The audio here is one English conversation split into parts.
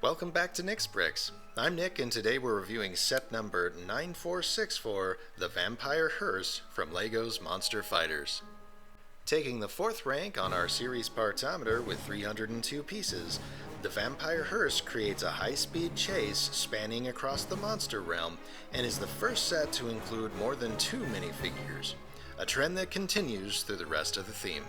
Welcome back to Nick's Bricks. I'm Nick, and today we're reviewing set number 9464, the Vampyre Hearse from LEGO's Monster Fighters. Taking the fourth rank on our series partometer with 302 pieces, the Vampyre Hearse creates a high-speed chase spanning across the monster realm and is the first set to include more than 2 minifigures, a trend that continues through the rest of the theme.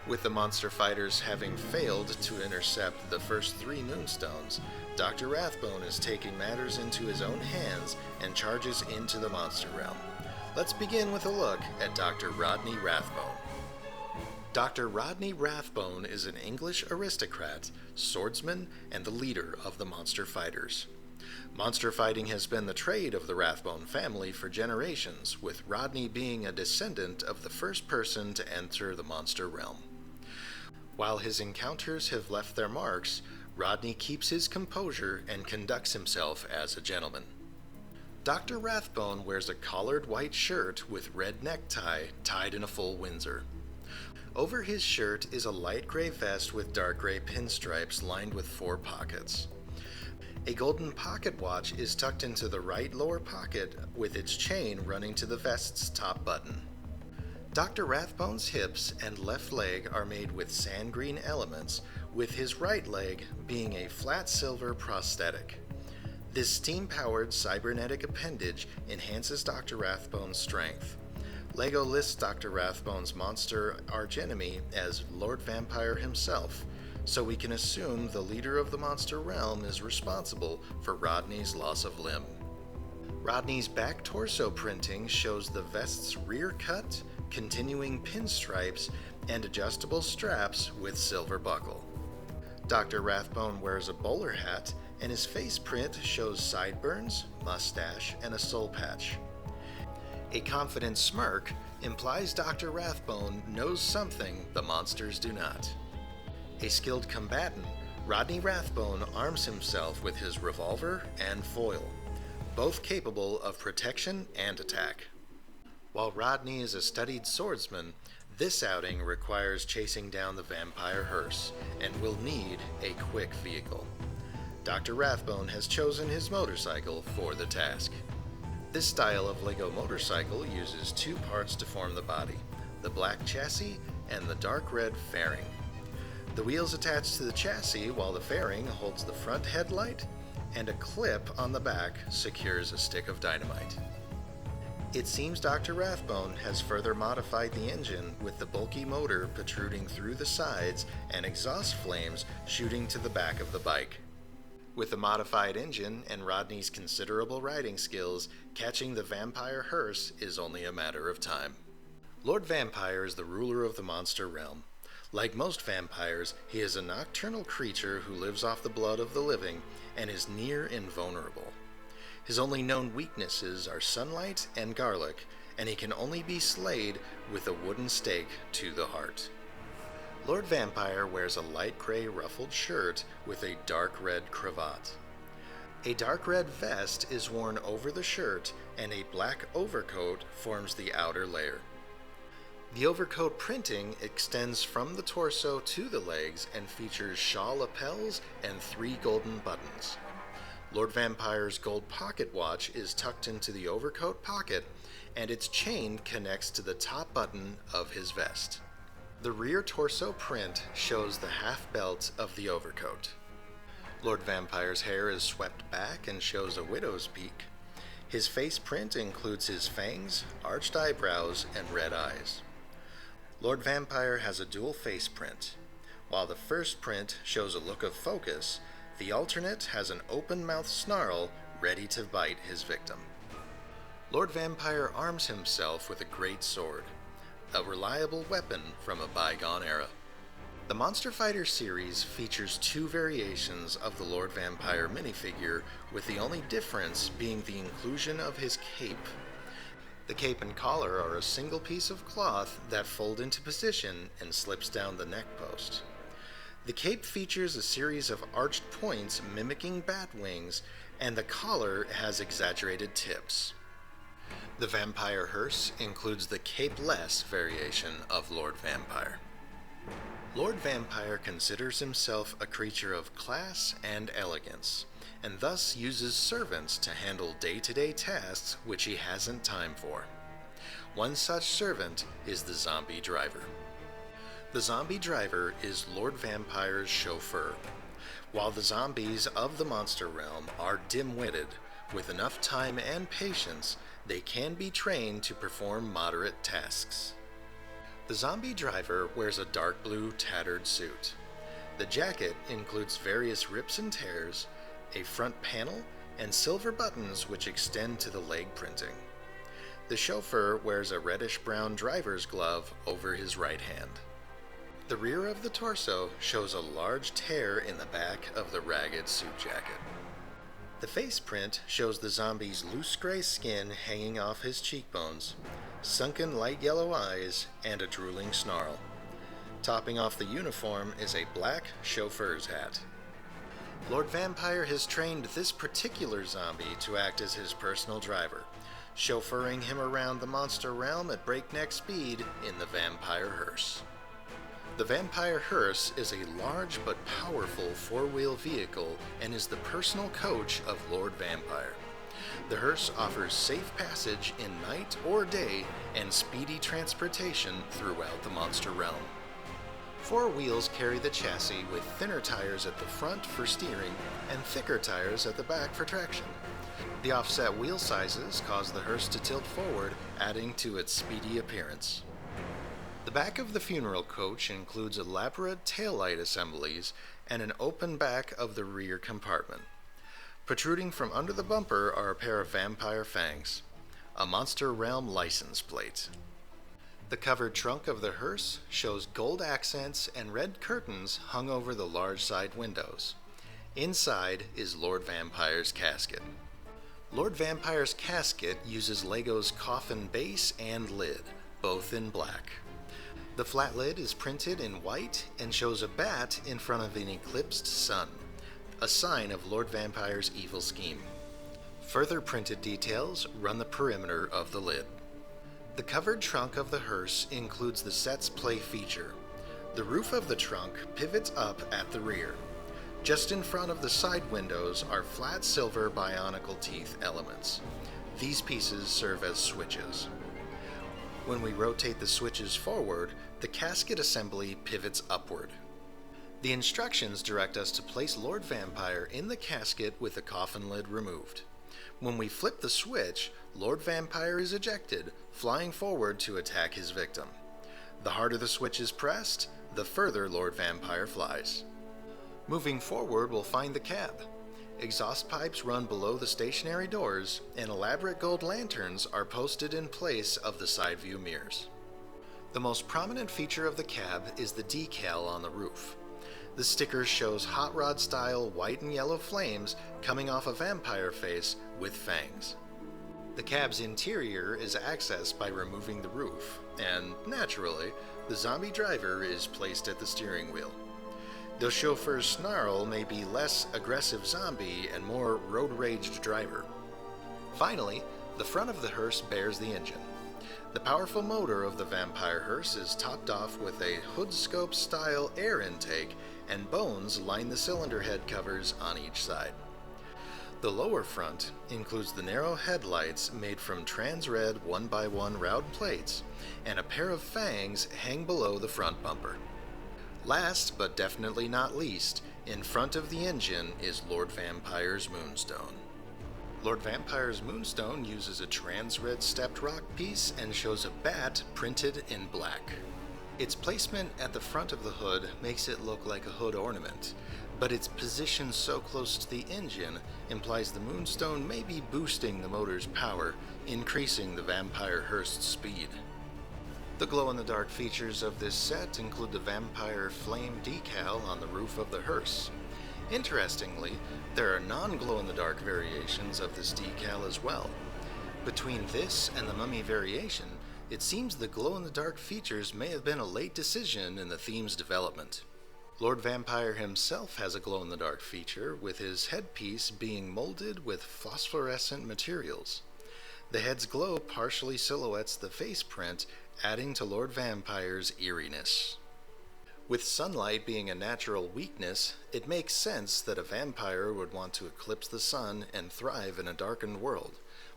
With the Monster Fighters having failed to intercept the first 3 Moonstones, Dr. Rathbone is taking matters into his own hands and charges into the monster realm. Let's begin with a look at Dr. Rodney Rathbone. Dr. Rodney Rathbone is an English aristocrat, swordsman, and the leader of the Monster Fighters. Monster fighting has been the trade of the Rathbone family for generations, with Rodney being a descendant of the first person to enter the monster realm. While his encounters have left their marks, Rodney keeps his composure and conducts himself as a gentleman. Dr. Rathbone wears a collared white shirt with red necktie tied in a full Windsor. Over his shirt is a light gray vest with dark gray pinstripes lined with 4 pockets. A golden pocket watch is tucked into the right lower pocket with its chain running to the vest's top button. Dr. Rathbone's hips and left leg are made with sand green elements, with his right leg being a flat silver prosthetic. This steam-powered cybernetic appendage enhances Dr. Rathbone's strength. LEGO lists Dr. Rathbone's monster archenemy as Lord Vampyre himself, so we can assume the leader of the monster realm is responsible for Rodney's loss of limb. Rodney's back torso printing shows the vest's rear cut, continuing pinstripes, and adjustable straps with silver buckle. Dr. Rathbone wears a bowler hat, and his face print shows sideburns, mustache, and a soul patch. A confident smirk implies Dr. Rathbone knows something the monsters do not. A skilled combatant, Rodney Rathbone arms himself with his revolver and foil, both capable of protection and attack. While Rodney is a studied swordsman, this outing requires chasing down the Vampyre Hearse and will need a quick vehicle. Dr. Rathbone has chosen his motorcycle for the task. This style of LEGO motorcycle uses 2 parts to form the body, the black chassis and the dark red fairing. The wheels attach to the chassis while the fairing holds the front headlight, and a clip on the back secures a stick of dynamite. It seems Dr. Rathbone has further modified the engine with the bulky motor protruding through the sides and exhaust flames shooting to the back of the bike. With the modified engine and Rodney's considerable riding skills, catching the Vampyre Hearse is only a matter of time. Lord Vampyre is the ruler of the monster realm. Like most vampires, he is a nocturnal creature who lives off the blood of the living and is near invulnerable. His only known weaknesses are sunlight and garlic, and he can only be slayed with a wooden stake to the heart. Lord Vampyre wears a light gray ruffled shirt with a dark red cravat. A dark red vest is worn over the shirt, and a black overcoat forms the outer layer. The overcoat printing extends from the torso to the legs and features shawl lapels and 3 golden buttons. Lord Vampyre's gold pocket watch is tucked into the overcoat pocket, and its chain connects to the top button of his vest. The rear torso print shows the half belt of the overcoat. Lord Vampyre's hair is swept back and shows a widow's peak. His face print includes his fangs, arched eyebrows, and red eyes. Lord Vampyre has a dual face print. While the first print shows a look of focus, the alternate has an open-mouthed snarl ready to bite his victim. Lord Vampyre arms himself with a great sword, a reliable weapon from a bygone era. The Monster Fighter series features 2 variations of the Lord Vampyre minifigure, with the only difference being the inclusion of his cape. The cape and collar are a single piece of cloth that fold into position and slips down the neck post. The cape features a series of arched points mimicking bat wings, and the collar has exaggerated tips. The Vampyre Hearse includes the cape-less variation of Lord Vampyre. Lord Vampyre considers himself a creature of class and elegance, and thus uses servants to handle day-to-day tasks which he hasn't time for. One such servant is the zombie driver. The zombie driver is Lord Vampyre's chauffeur. While the zombies of the monster realm are dim-witted, with enough time and patience, they can be trained to perform moderate tasks. The zombie driver wears a dark blue tattered suit. The jacket includes various rips and tears, a front panel, and silver buttons which extend to the leg printing. The chauffeur wears a reddish-brown driver's glove over his right hand. The rear of the torso shows a large tear in the back of the ragged suit jacket. The face print shows the zombie's loose gray skin hanging off his cheekbones, sunken light yellow eyes, and a drooling snarl. Topping off the uniform is a black chauffeur's hat. Lord Vampyre has trained this particular zombie to act as his personal driver, chauffeuring him around the monster realm at breakneck speed in the Vampyre Hearse. The Vampyre Hearse is a large but powerful four-wheel vehicle and is the personal coach of Lord Vampyre. The hearse offers safe passage in night or day and speedy transportation throughout the monster realm. Four wheels carry the chassis with thinner tires at the front for steering and thicker tires at the back for traction. The offset wheel sizes cause the hearse to tilt forward, adding to its speedy appearance. The back of the funeral coach includes elaborate taillight assemblies and an open back of the rear compartment. Protruding from under the bumper are a pair of vampire fangs, a Monster Realm license plate. The covered trunk of the hearse shows gold accents and red curtains hung over the large side windows. Inside is Lord Vampyre's casket. Lord Vampyre's casket uses Lego's coffin base and lid, both in black. The flat lid is printed in white and shows a bat in front of an eclipsed sun, a sign of Lord Vampyre's evil scheme. Further printed details run the perimeter of the lid. The covered trunk of the hearse includes the set's play feature. The roof of the trunk pivots up at the rear. Just in front of the side windows are flat silver bionicle teeth elements. These pieces serve as switches. When we rotate the switches forward, the casket assembly pivots upward. The instructions direct us to place Lord Vampyre in the casket with the coffin lid removed. When we flip the switch, Lord Vampyre is ejected, flying forward to attack his victim. The harder the switch is pressed, the further Lord Vampyre flies. Moving forward, we'll find the cab. Exhaust pipes run below the stationary doors, and elaborate gold lanterns are posted in place of the side view mirrors. The most prominent feature of the cab is the decal on the roof. The sticker shows hot rod style white and yellow flames coming off a vampire face with fangs. The cab's interior is accessed by removing the roof, and naturally, the zombie driver is placed at the steering wheel. The chauffeur's snarl may be less aggressive zombie and more road-raged driver. Finally, the front of the hearse bears the engine. The powerful motor of the Vampyre Hearse is topped off with a hood scope style air intake, and bones line the cylinder head covers on each side. The lower front includes the narrow headlights made from trans-red 1x1 round plates, and a pair of fangs hang below the front bumper. Last, but definitely not least, in front of the engine is Lord Vampyre's moonstone. Lord Vampyre's moonstone uses a trans-red stepped rock piece and shows a bat printed in black. Its placement at the front of the hood makes it look like a hood ornament, but its position so close to the engine implies the moonstone may be boosting the motor's power, increasing the Vampyre Hearse's speed. The glow-in-the-dark features of this set include the Vampyre Flame decal on the roof of the hearse. Interestingly, there are non-glow-in-the-dark variations of this decal as well. Between this and the Mummy variation, it seems the glow-in-the-dark features may have been a late decision in the theme's development. Lord Vampyre himself has a glow-in-the-dark feature, with his headpiece being molded with phosphorescent materials. The head's glow partially silhouettes the face print, adding to Lord Vampyre's eeriness. With sunlight being a natural weakness, it makes sense that a vampire would want to eclipse the sun and thrive in a darkened world.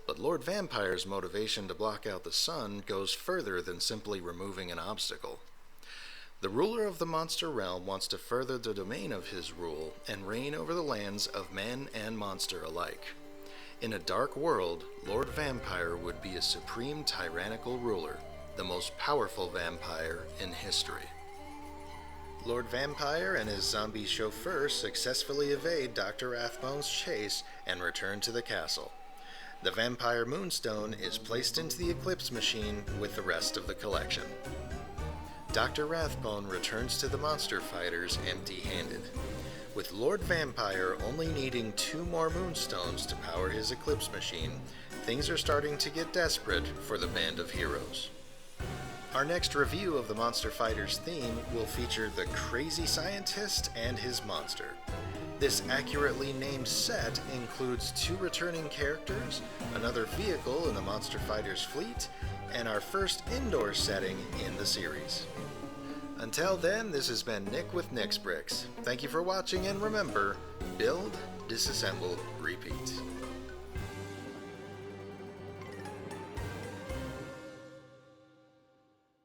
But Lord Vampire's motivation to block out the sun goes further than simply removing an obstacle. The ruler of the monster realm wants to further the domain of his rule and reign over the lands of man and monster alike. In a dark world, Lord Vampire would be a supreme tyrannical ruler, the most powerful vampire in history. Lord Vampire and his zombie chauffeur successfully evade Dr. Rathbone's chase and return to the castle. The Vampire Moonstone is placed into the Eclipse Machine with the rest of the collection. Dr. Rathbone returns to the monster fighters empty-handed. With Lord Vampire only needing 2 more Moonstones to power his Eclipse Machine, things are starting to get desperate for the band of heroes. Our next review of the Monster Fighters theme will feature the Crazy Scientist and his monster. This accurately named set includes 2 returning characters, another vehicle in the Monster Fighters fleet, and our first indoor setting in the series. Until then, this has been Nick with Nick's Bricks. Thank you for watching, and remember, build, disassemble, repeat.